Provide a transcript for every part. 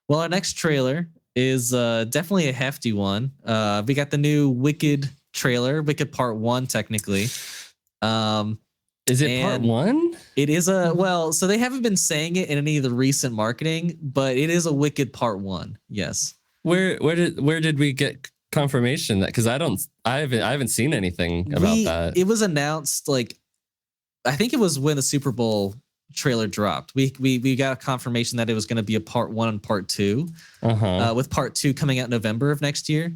Well, our next trailer is definitely a hefty one. We got the new Wicked trailer, Wicked Part 1, technically. Is it part 1? It is so they haven't been saying it in any of the recent marketing, but it is a Wicked Part 1. Yes. Where did we get confirmation that? Because I haven't seen anything about that. It was announced I think it was when the Super Bowl trailer dropped. We got a confirmation that it was going to be a part 1 and part 2, with part 2 coming out November of next year.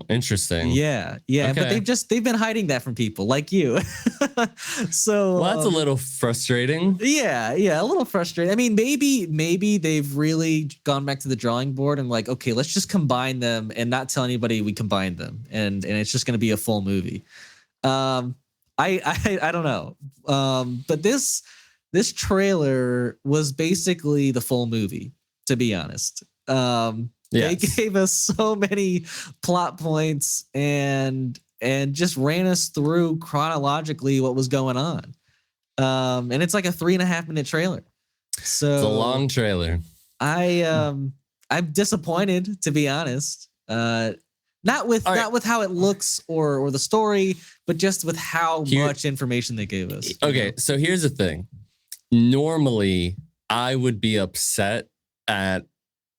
Interesting. Yeah, okay. But they've been hiding that from people like you. So that's a little frustrating. Yeah, a little frustrating. I mean, maybe they've really gone back to the drawing board and okay, let's just combine them and not tell anybody we combined them, and it's just going to be a full movie. I don't know. But this trailer was basically the full movie, to be honest. They gave us so many plot points and just ran us through chronologically what was going on. And it's like a 3.5 minute trailer. So it's a long trailer. I'm disappointed, to be honest. Not with how it looks or the story, but just with how much information they gave us. Okay, so here's the thing. Normally, I would be upset at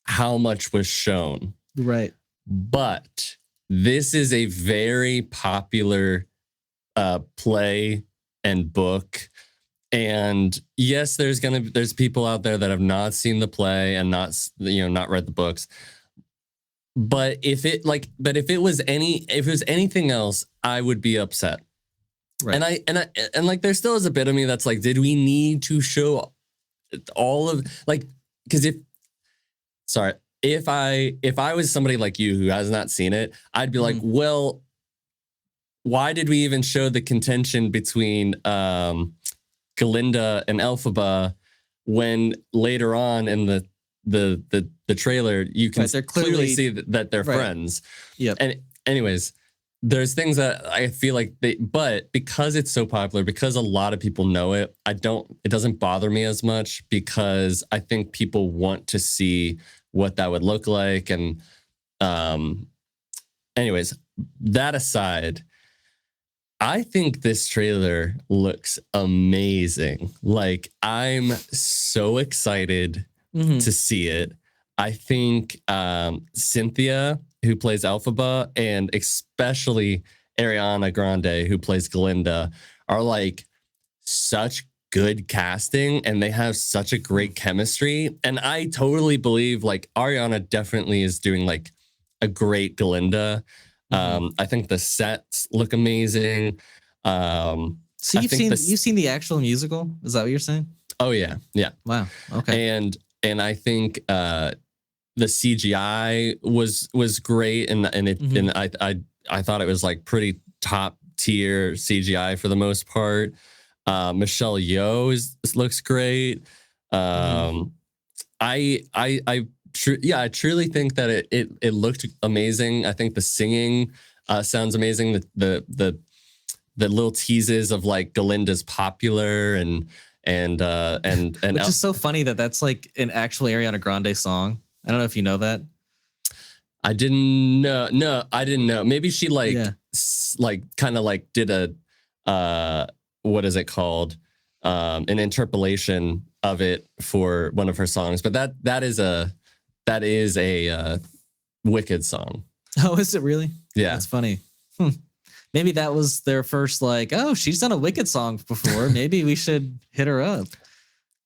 how much was shown. Right. But this is a very popular play and book. And yes, there's people out there that have not seen the play and not read the books. But if it was anything else, I would be upset. Right. And there still is a bit of me that's like, did we need to show all of because if I was somebody like you who has not seen it, I'd be like, well, why did we even show the contention between Galinda and Elphaba when later on in the trailer you can clearly see that they're friends. Yep. And anyways, there's things that I feel like but because it's so popular, because a lot of people know it, it doesn't bother me as much, because I think people want to see what that would look like. And anyways, that aside, I think this trailer looks amazing. I'm so excited to see it. I think Cynthia, who plays Elphaba, and especially Ariana Grande, who plays Galinda, are such good casting, and they have such a great chemistry. And I totally believe Ariana definitely is doing a great Galinda. I think the sets look amazing. So you've seen the actual musical? Is that what you're saying? Oh yeah. Wow. Okay. And I think the CGI was great, and I thought it was pretty top tier CGI for the most part. Michelle Yeoh looks great. I truly think that it looked amazing. I think the singing sounds amazing. The little teases of Galinda's popular and which is so funny that's an actual Ariana Grande song. I don't know if you know that. I didn't know. No, I didn't know. Maybe she kind of did a what is it called? An interpolation of it for one of her songs. But that is a Wicked song. Oh, is it really? Yeah, that's funny. Maybe that was their first oh, she's done a Wicked song before. Maybe we should hit her up.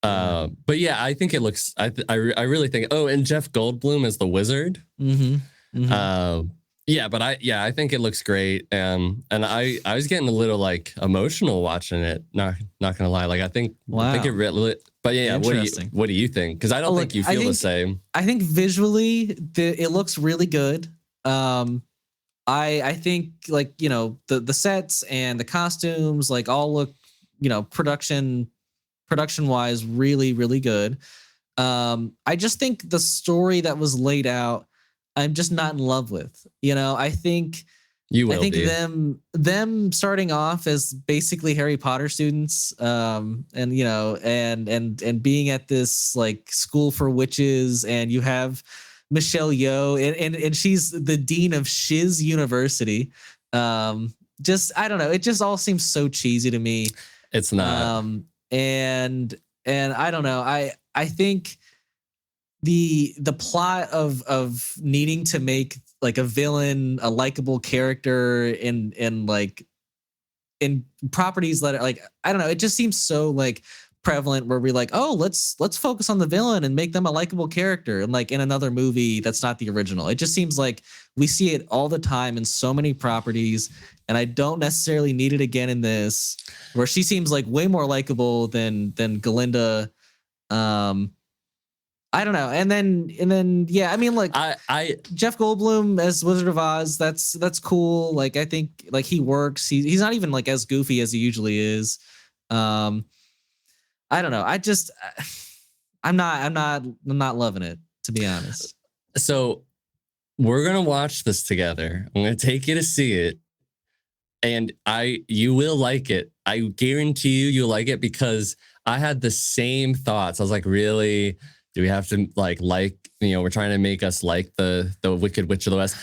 But yeah, I think it looks. I really think. Oh, and Jeff Goldblum is the wizard. Yeah, but I think it looks great. And I was getting a little emotional watching it. Not gonna lie. I think it really. But yeah, what do you think? Because I don't think you feel the same. I think visually it looks really good. I think the sets and the costumes all look production wise really, really good. I just think the story that was laid out, I'm just not in love with. I think You will I think be. them starting off as basically Harry Potter students, and you know, and being at this like school for witches, and you have Michelle Yeoh, and she's the dean of Shiz University. Just I don't know, it just all seems so cheesy to me. It's not. And I don't know. I think the plot of needing to make like a villain a likable character in like in properties that are like I don't know, it just seems so like prevalent where we're like, oh, let's focus on the villain and make them a likable character, and like in another movie that's not the original. It just seems like we see it all the time in so many properties, and I don't necessarily need it again in this, where she seems like way more likable than Galinda. I don't know. And then yeah, I mean like I Jeff Goldblum as Wizard of Oz, that's cool. Like I think like he works. He's not even like as goofy as he usually is. I don't know. I'm not loving it, to be honest. So we're gonna watch this together. I'm gonna take you to see it, and you will like it. I guarantee you'll like it, because I had the same thoughts. I was like, really? Do we have to like we're trying to make us like the Wicked Witch of the West?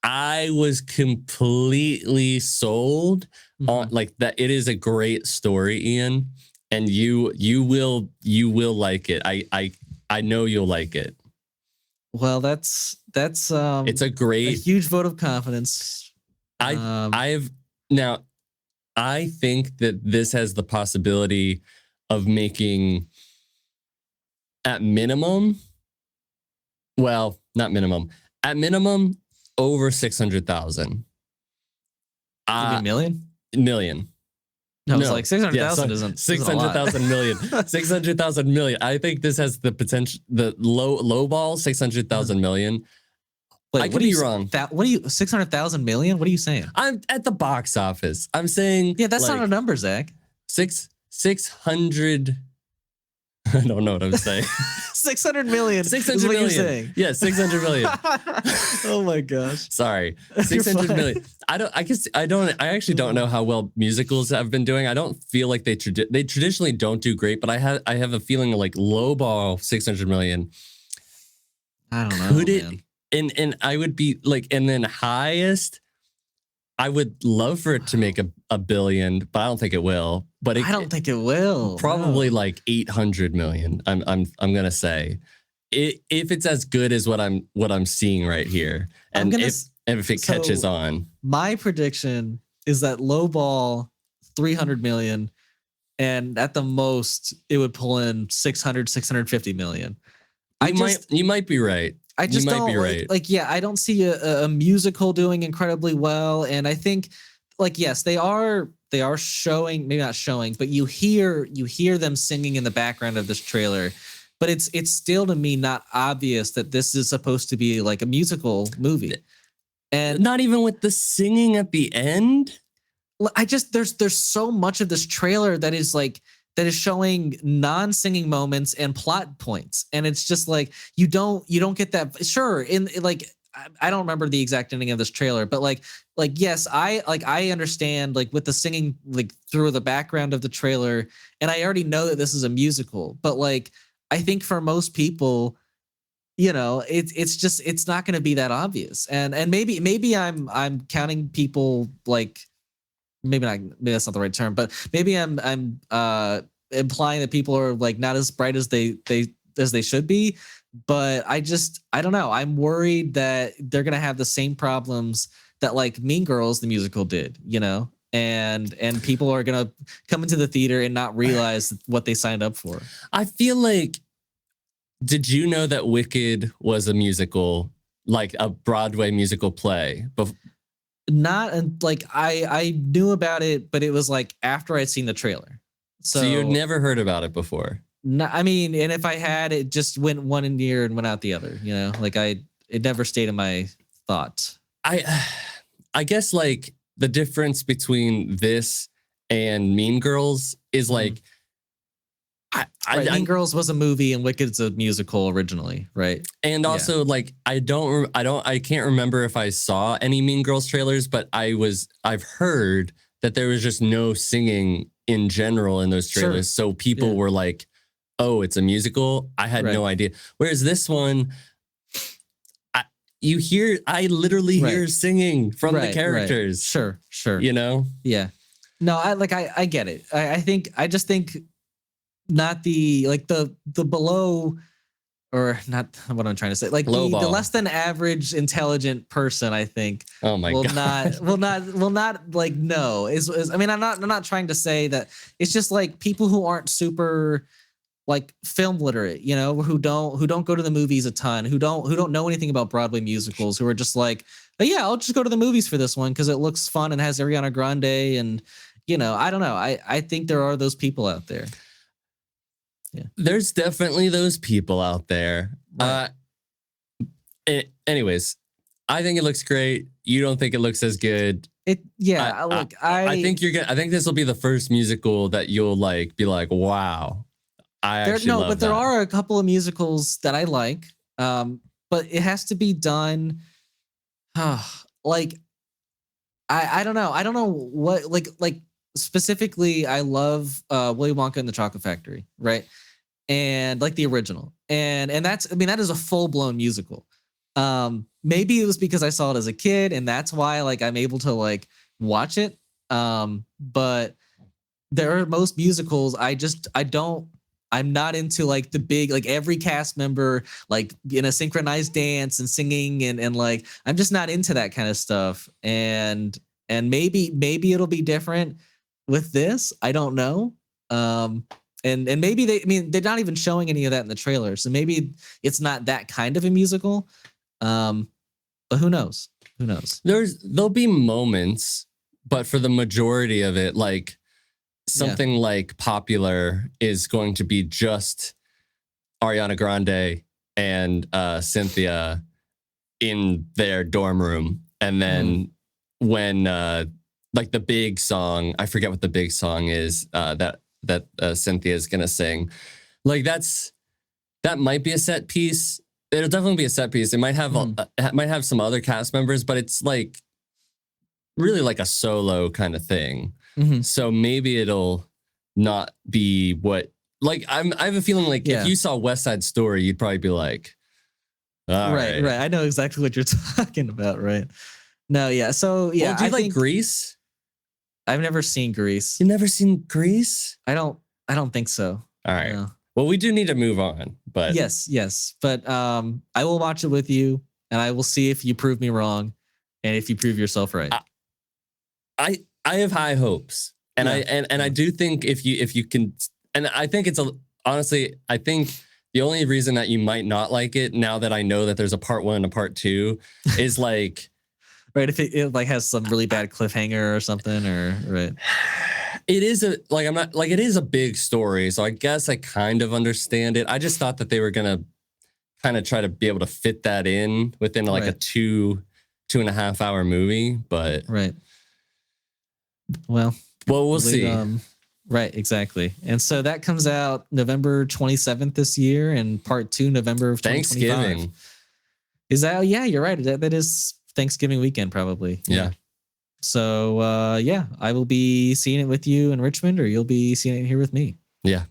I was completely sold on like that. It is a great story, Ian, and you will like it. I know you'll like it. Well, that's it's a huge vote of confidence. I think that this has the possibility of making, at minimum, well, not minimum, at minimum, over 600,000. Million? Million. No, it's like 600,000 isn't 600,000 million. 600,000 million. I think this has the potential, the low ball, 600,000 million. Wait, I could be wrong. What are you, 600,000 million? What are you saying? I'm at the box office. I'm saying, yeah, that's not a number, Zach. 600. I don't know what I'm saying. 600 million. 600 million. You're saying. Yeah, 600 million. Oh my gosh. Sorry. 600 million. I actually don't know how well musicals have been doing. I don't feel like they traditionally don't do great, but I have a feeling like lowball 600 million. I don't know. Could it, man. And I would be like, and then highest, I would love for it to make a billion, but I don't think it will. But I don't think it will. Probably like 800 million. I'm gonna say, if it's as good as what I'm seeing right here, and if it catches on. My prediction is that low ball 300 million, and at the most it would pull in 650 million. You might be right. I just you might don't be right. like yeah, I don't see a musical doing incredibly well, and I think like yes, they are showing, maybe not showing, but you hear them singing in the background of this trailer, but it's still to me not obvious that this is supposed to be like a musical movie, and not even with the singing at the end. I just there's so much of this trailer that is showing non-singing moments and plot points, and it's just like you don't get that. Sure, in like I don't remember the exact ending of this trailer, but like yes, I understand like with the singing like through the background of the trailer, and I already know that this is a musical, but like I think for most people, you know, it's not going to be that obvious, and maybe I'm counting people like. Maybe that's not the right term, but maybe I'm implying that people are like not as bright as they should be. But I don't know. I'm worried that they're gonna have the same problems that like Mean Girls the musical did, you know, and people are gonna come into the theater and not realize what they signed up for. I feel like, did you know that Wicked was a musical, like a Broadway musical play? Not like I knew about it, but it was like after I'd seen the trailer. So you'd never heard about it before? No, I mean, and if I had, it just went one in ear and went out the other. You know, like it never stayed in my thoughts. I guess like the difference between this and Mean Girls is like Mean Girls was a movie and Wicked's a musical originally, right? And also, like, I can't remember if I saw any Mean Girls trailers, but I've heard that there was just no singing in general in those trailers. So people were like, oh, it's a musical. I had no idea. Whereas this one, I literally hear singing from the characters. Sure. You know? Yeah. No, I get it. I just think not the below, or not what I'm trying to say. Like the less than average intelligent person, I think. Oh my God. will not like know. I mean, I'm not trying to say that. It's just like people who aren't super like film literate, you know, who don't go to the movies a ton, who don't know anything about Broadway musicals, who are just like, oh, yeah, I'll just go to the movies for this one because it looks fun and has Ariana Grande, and you know, I don't know. I think there are those people out there. Yeah. There's definitely those people out there. Right. Anyways, I think it looks great. You don't think it looks as good. I think I think this will be the first musical that you'll like be like, wow. There are a couple of musicals that I like. But it has to be done. Like, I don't know. I don't know what like specifically. I love Willy Wonka and the Chocolate Factory, right? And like the original, and that is a full blown musical. Maybe it was because I saw it as a kid, and that's why like I'm able to like watch it. But there are most musicals I'm not into like the big, like every cast member like in a synchronized dance and singing and like I'm just not into that kind of stuff. And maybe it'll be different with this. I don't know. And maybe they're not even showing any of that in the trailer, so maybe it's not that kind of a musical. But who knows? There'll be moments, but for the majority of it, like something like Popular is going to be just Ariana Grande and Cynthia in their dorm room. And then when like the big song, I forget what the big song is that Cynthia is going to sing. Like that might be a set piece. It'll definitely be a set piece. It might have might have some other cast members, but it's like really like a solo kind of thing. So maybe it'll not be what like I have a feeling like if you saw West Side Story, you'd probably be like, right. I know exactly what you're talking about, right? No, yeah. So yeah, well, do you like Grease? I've never seen Grease. You never seen Grease? I don't think so. All right. No. Well, we do need to move on, but yes. But I will watch it with you, and I will see if you prove me wrong, and if you prove yourself right. I have high hopes, and I do think if you can, and I think honestly, I think the only reason that you might not like it now that I know that there's a part 1 and a part 2 is like, right? If it like has some really bad cliffhanger or something, or right. It is it is a big story, so I guess I kind of understand it. I just thought that they were gonna kind of try to be able to fit that in within like a 2.5 hour movie, but right. Well, we'll see. Right, exactly. And so that comes out November 27th this year, and part 2 November of 2025. Thanksgiving. Is that? Yeah, you're right. That is Thanksgiving weekend, probably. Yeah. So I will be seeing it with you in Richmond, or you'll be seeing it here with me. Yeah.